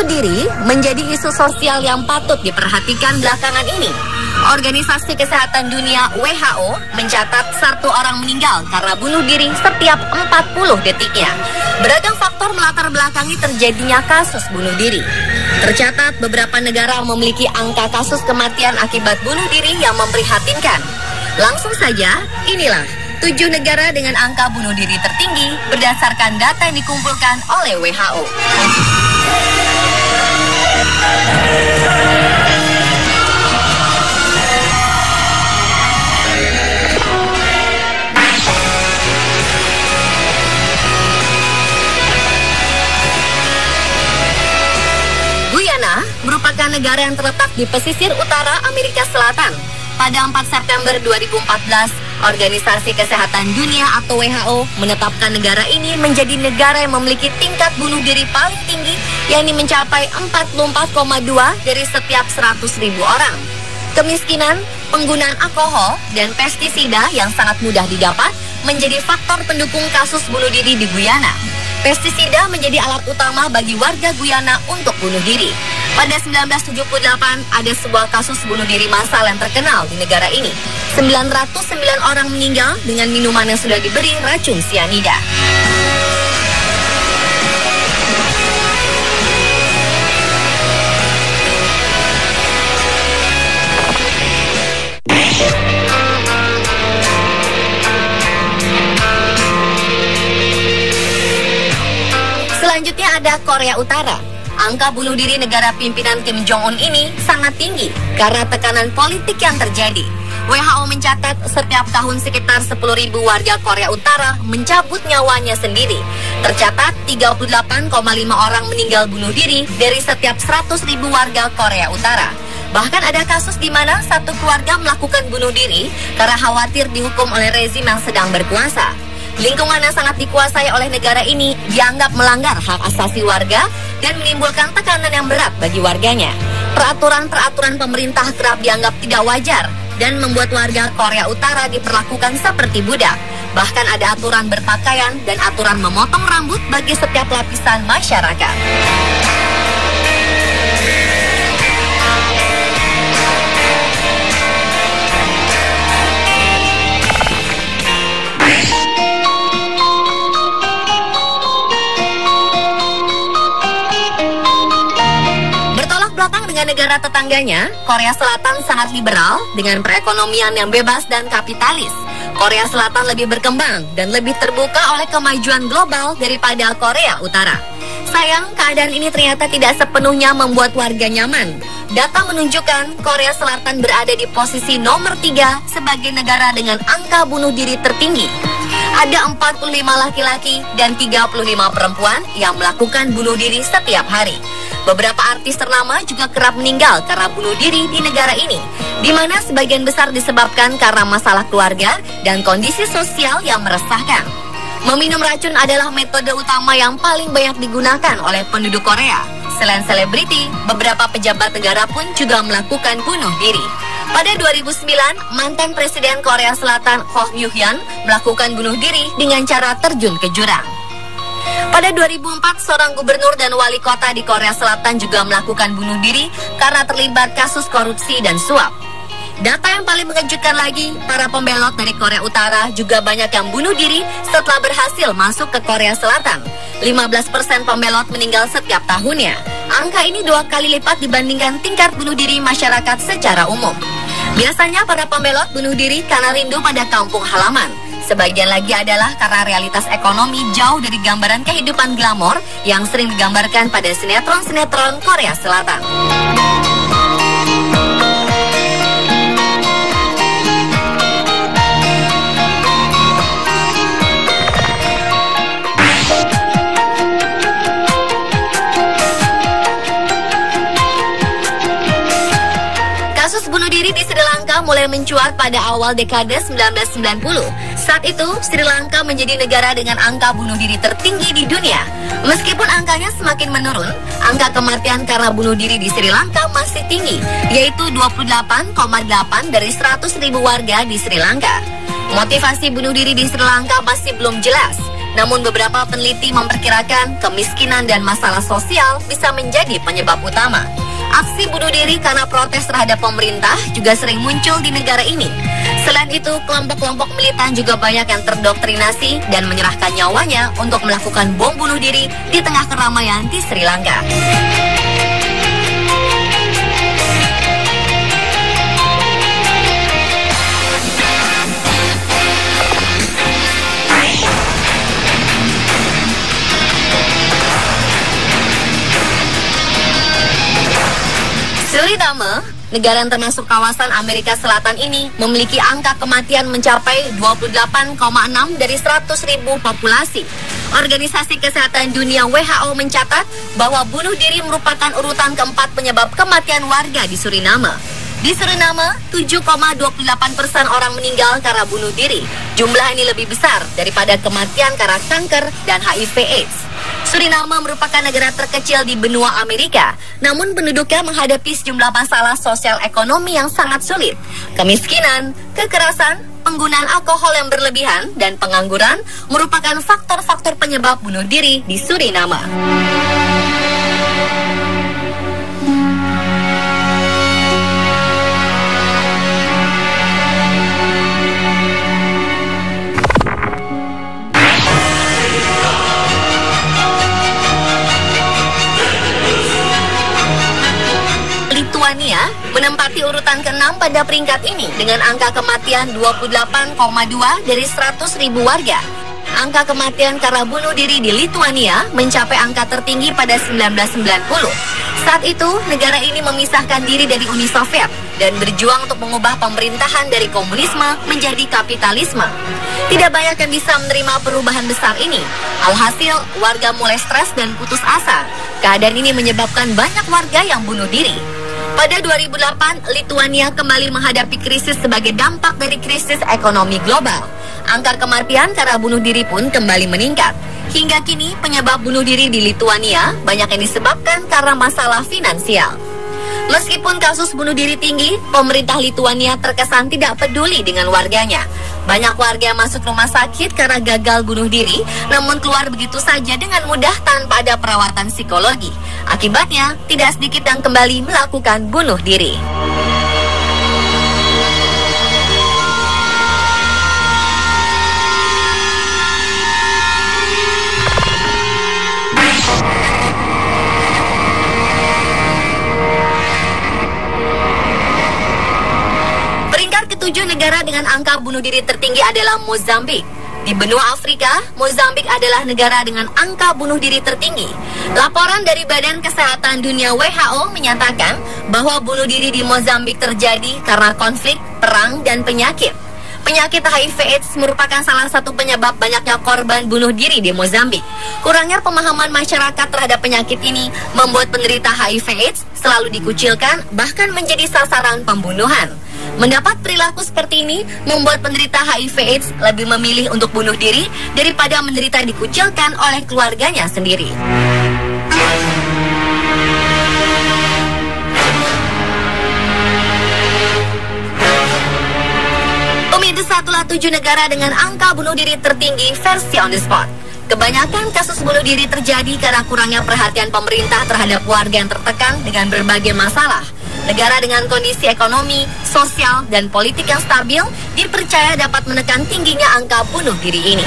diri menjadi isu sosial yang patut diperhatikan belakangan ini. Organisasi Kesehatan Dunia WHO mencatat 1 orang meninggal karena bunuh diri setiap 40 detiknya. Beragam faktor melatar belakangi terjadinya kasus bunuh diri. Tercatat beberapa negara memiliki angka kasus kematian akibat bunuh diri yang memprihatinkan. Langsung saja, inilah 7 negara dengan angka bunuh diri tertinggi berdasarkan data yang dikumpulkan oleh WHO. Guyana merupakan negara yang terletak di pesisir utara Amerika Selatan. Pada 4 September 2014, Organisasi Kesehatan Dunia atau WHO menetapkan negara ini menjadi negara yang memiliki tingkat bunuh diri paling tinggi, yakni mencapai 44,2 dari setiap 100.000 orang. Kemiskinan, penggunaan alkohol, dan pestisida yang sangat mudah didapat menjadi faktor pendukung kasus bunuh diri di Guyana. Pestisida menjadi alat utama bagi warga Guyana untuk bunuh diri. Pada 1978, ada sebuah kasus bunuh diri massal yang terkenal di negara ini. 909 orang meninggal dengan minuman yang sudah diberi racun sianida. Selanjutnya ada Korea Utara. Angka bunuh diri negara pimpinan Kim Jong-un ini sangat tinggi karena tekanan politik yang terjadi. WHO mencatat setiap tahun sekitar 10.000 warga Korea Utara mencabut nyawanya sendiri. Tercatat 38,5 orang meninggal bunuh diri dari setiap 100.000 warga Korea Utara. Bahkan ada kasus di mana satu keluarga melakukan bunuh diri karena khawatir dihukum oleh rezim yang sedang berkuasa. Lingkungan yang sangat dikuasai oleh negara ini dianggap melanggar hak asasi warga dan menimbulkan tekanan yang berat bagi warganya. Peraturan-peraturan pemerintah kerap dianggap tidak wajar dan membuat warga Korea Utara diperlakukan seperti budak. Bahkan ada aturan berpakaian dan aturan memotong rambut bagi setiap lapisan masyarakat. Dengan negara tetangganya, Korea Selatan sangat liberal dengan perekonomian yang bebas dan kapitalis. Korea Selatan lebih berkembang dan lebih terbuka oleh kemajuan global daripada Korea Utara. Sayang, keadaan ini ternyata tidak sepenuhnya membuat warga nyaman. Data menunjukkan Korea Selatan berada di posisi nomor 3 sebagai negara dengan angka bunuh diri tertinggi. Ada 45 laki-laki dan 35 perempuan yang melakukan bunuh diri setiap hari. Beberapa artis ternama juga kerap meninggal karena bunuh diri di negara ini, di mana sebagian besar disebabkan karena masalah keluarga dan kondisi sosial yang meresahkan. Meminum racun adalah metode utama yang paling banyak digunakan oleh penduduk Korea. Selain selebriti, beberapa pejabat negara pun juga melakukan bunuh diri. Pada 2009, mantan Presiden Korea Selatan Ko Hyun melakukan bunuh diri dengan cara terjun ke jurang. Pada 2004, seorang gubernur dan wali kota di Korea Selatan juga melakukan bunuh diri karena terlibat kasus korupsi dan suap. Data yang paling mengejutkan lagi, para pembelot dari Korea Utara juga banyak yang bunuh diri setelah berhasil masuk ke Korea Selatan. 15% pembelot meninggal setiap tahunnya. Angka ini 2 kali lipat dibandingkan tingkat bunuh diri masyarakat secara umum. Biasanya para pembelot bunuh diri karena rindu pada kampung halaman. Sebagian lagi adalah karena realitas ekonomi jauh dari gambaran kehidupan glamor yang sering digambarkan pada sinetron-sinetron Korea Selatan. Kasus bunuh diri di Sri Lanka mulai mencuat pada awal dekade 1990. Saat itu, Sri Lanka menjadi negara dengan angka bunuh diri tertinggi di dunia. Meskipun angkanya semakin menurun, angka kematian karena bunuh diri di Sri Lanka masih tinggi, yaitu 28,8 dari 100.000 warga di Sri Lanka. Motivasi bunuh diri di Sri Lanka masih belum jelas. Namun beberapa peneliti memperkirakan kemiskinan dan masalah sosial bisa menjadi penyebab utama. Aksi bunuh diri karena protes terhadap pemerintah juga sering muncul di negara ini. Selain itu, kelompok-kelompok militan juga banyak yang terdoktrinasi dan menyerahkan nyawanya untuk melakukan bom bunuh diri di tengah keramaian di Sri Lanka. Suriname, negara yang termasuk kawasan Amerika Selatan ini, memiliki angka kematian mencapai 28,6 dari 100.000 populasi. Organisasi Kesehatan Dunia WHO mencatat bahwa bunuh diri merupakan urutan keempat penyebab kematian warga di Suriname. Di Suriname, 7,28% orang meninggal karena bunuh diri. Jumlah ini lebih besar daripada kematian karena kanker dan HIV/AIDS. Suriname merupakan negara terkecil di benua Amerika, namun penduduknya menghadapi sejumlah masalah sosial ekonomi yang sangat sulit. Kemiskinan, kekerasan, penggunaan alkohol yang berlebihan, dan pengangguran merupakan faktor-faktor penyebab bunuh diri di Suriname. Lituania menempati urutan ke-6 pada peringkat ini dengan angka kematian 28,2 dari 100.000 warga. Angka kematian karena bunuh diri di Lituania mencapai angka tertinggi pada 1990. Saat itu, negara ini memisahkan diri dari Uni Soviet dan berjuang untuk mengubah pemerintahan dari komunisme menjadi kapitalisme. Tidak banyak yang bisa menerima perubahan besar ini. Alhasil, warga mulai stres dan putus asa. Keadaan ini menyebabkan banyak warga yang bunuh diri. Pada 2008, Lituania kembali menghadapi krisis sebagai dampak dari krisis ekonomi global. Angka kematian karena bunuh diri pun kembali meningkat. Hingga kini, penyebab bunuh diri di Lituania banyak yang disebabkan karena masalah finansial. Meskipun kasus bunuh diri tinggi, pemerintah Lituania terkesan tidak peduli dengan warganya. Banyak warga masuk rumah sakit karena gagal bunuh diri, namun keluar begitu saja dengan mudah tanpa ada perawatan psikologi. Akibatnya, tidak sedikit yang kembali melakukan bunuh diri. Ketujuh negara dengan angka bunuh diri tertinggi adalah Mozambik. Di benua Afrika, Mozambik adalah negara dengan angka bunuh diri tertinggi. Laporan dari Badan Kesehatan Dunia WHO menyatakan bahwa bunuh diri di Mozambik terjadi karena konflik, perang, dan penyakit. Penyakit HIV/AIDS merupakan salah satu penyebab banyaknya korban bunuh diri di Mozambik. Kurangnya pemahaman masyarakat terhadap penyakit ini membuat penderita HIV/AIDS selalu dikucilkan, bahkan menjadi sasaran pembunuhan. Mendapat perilaku seperti ini membuat penderita HIV/AIDS lebih memilih untuk bunuh diri daripada menderita dikucilkan oleh keluarganya sendiri. Pemirsa, itulah 7 negara dengan angka bunuh diri tertinggi versi On The Spot. Kebanyakan kasus bunuh diri terjadi karena kurangnya perhatian pemerintah terhadap warga yang tertekan dengan berbagai masalah. Negara dengan kondisi ekonomi, sosial, dan politik yang stabil dipercaya dapat menekan tingginya angka bunuh diri ini.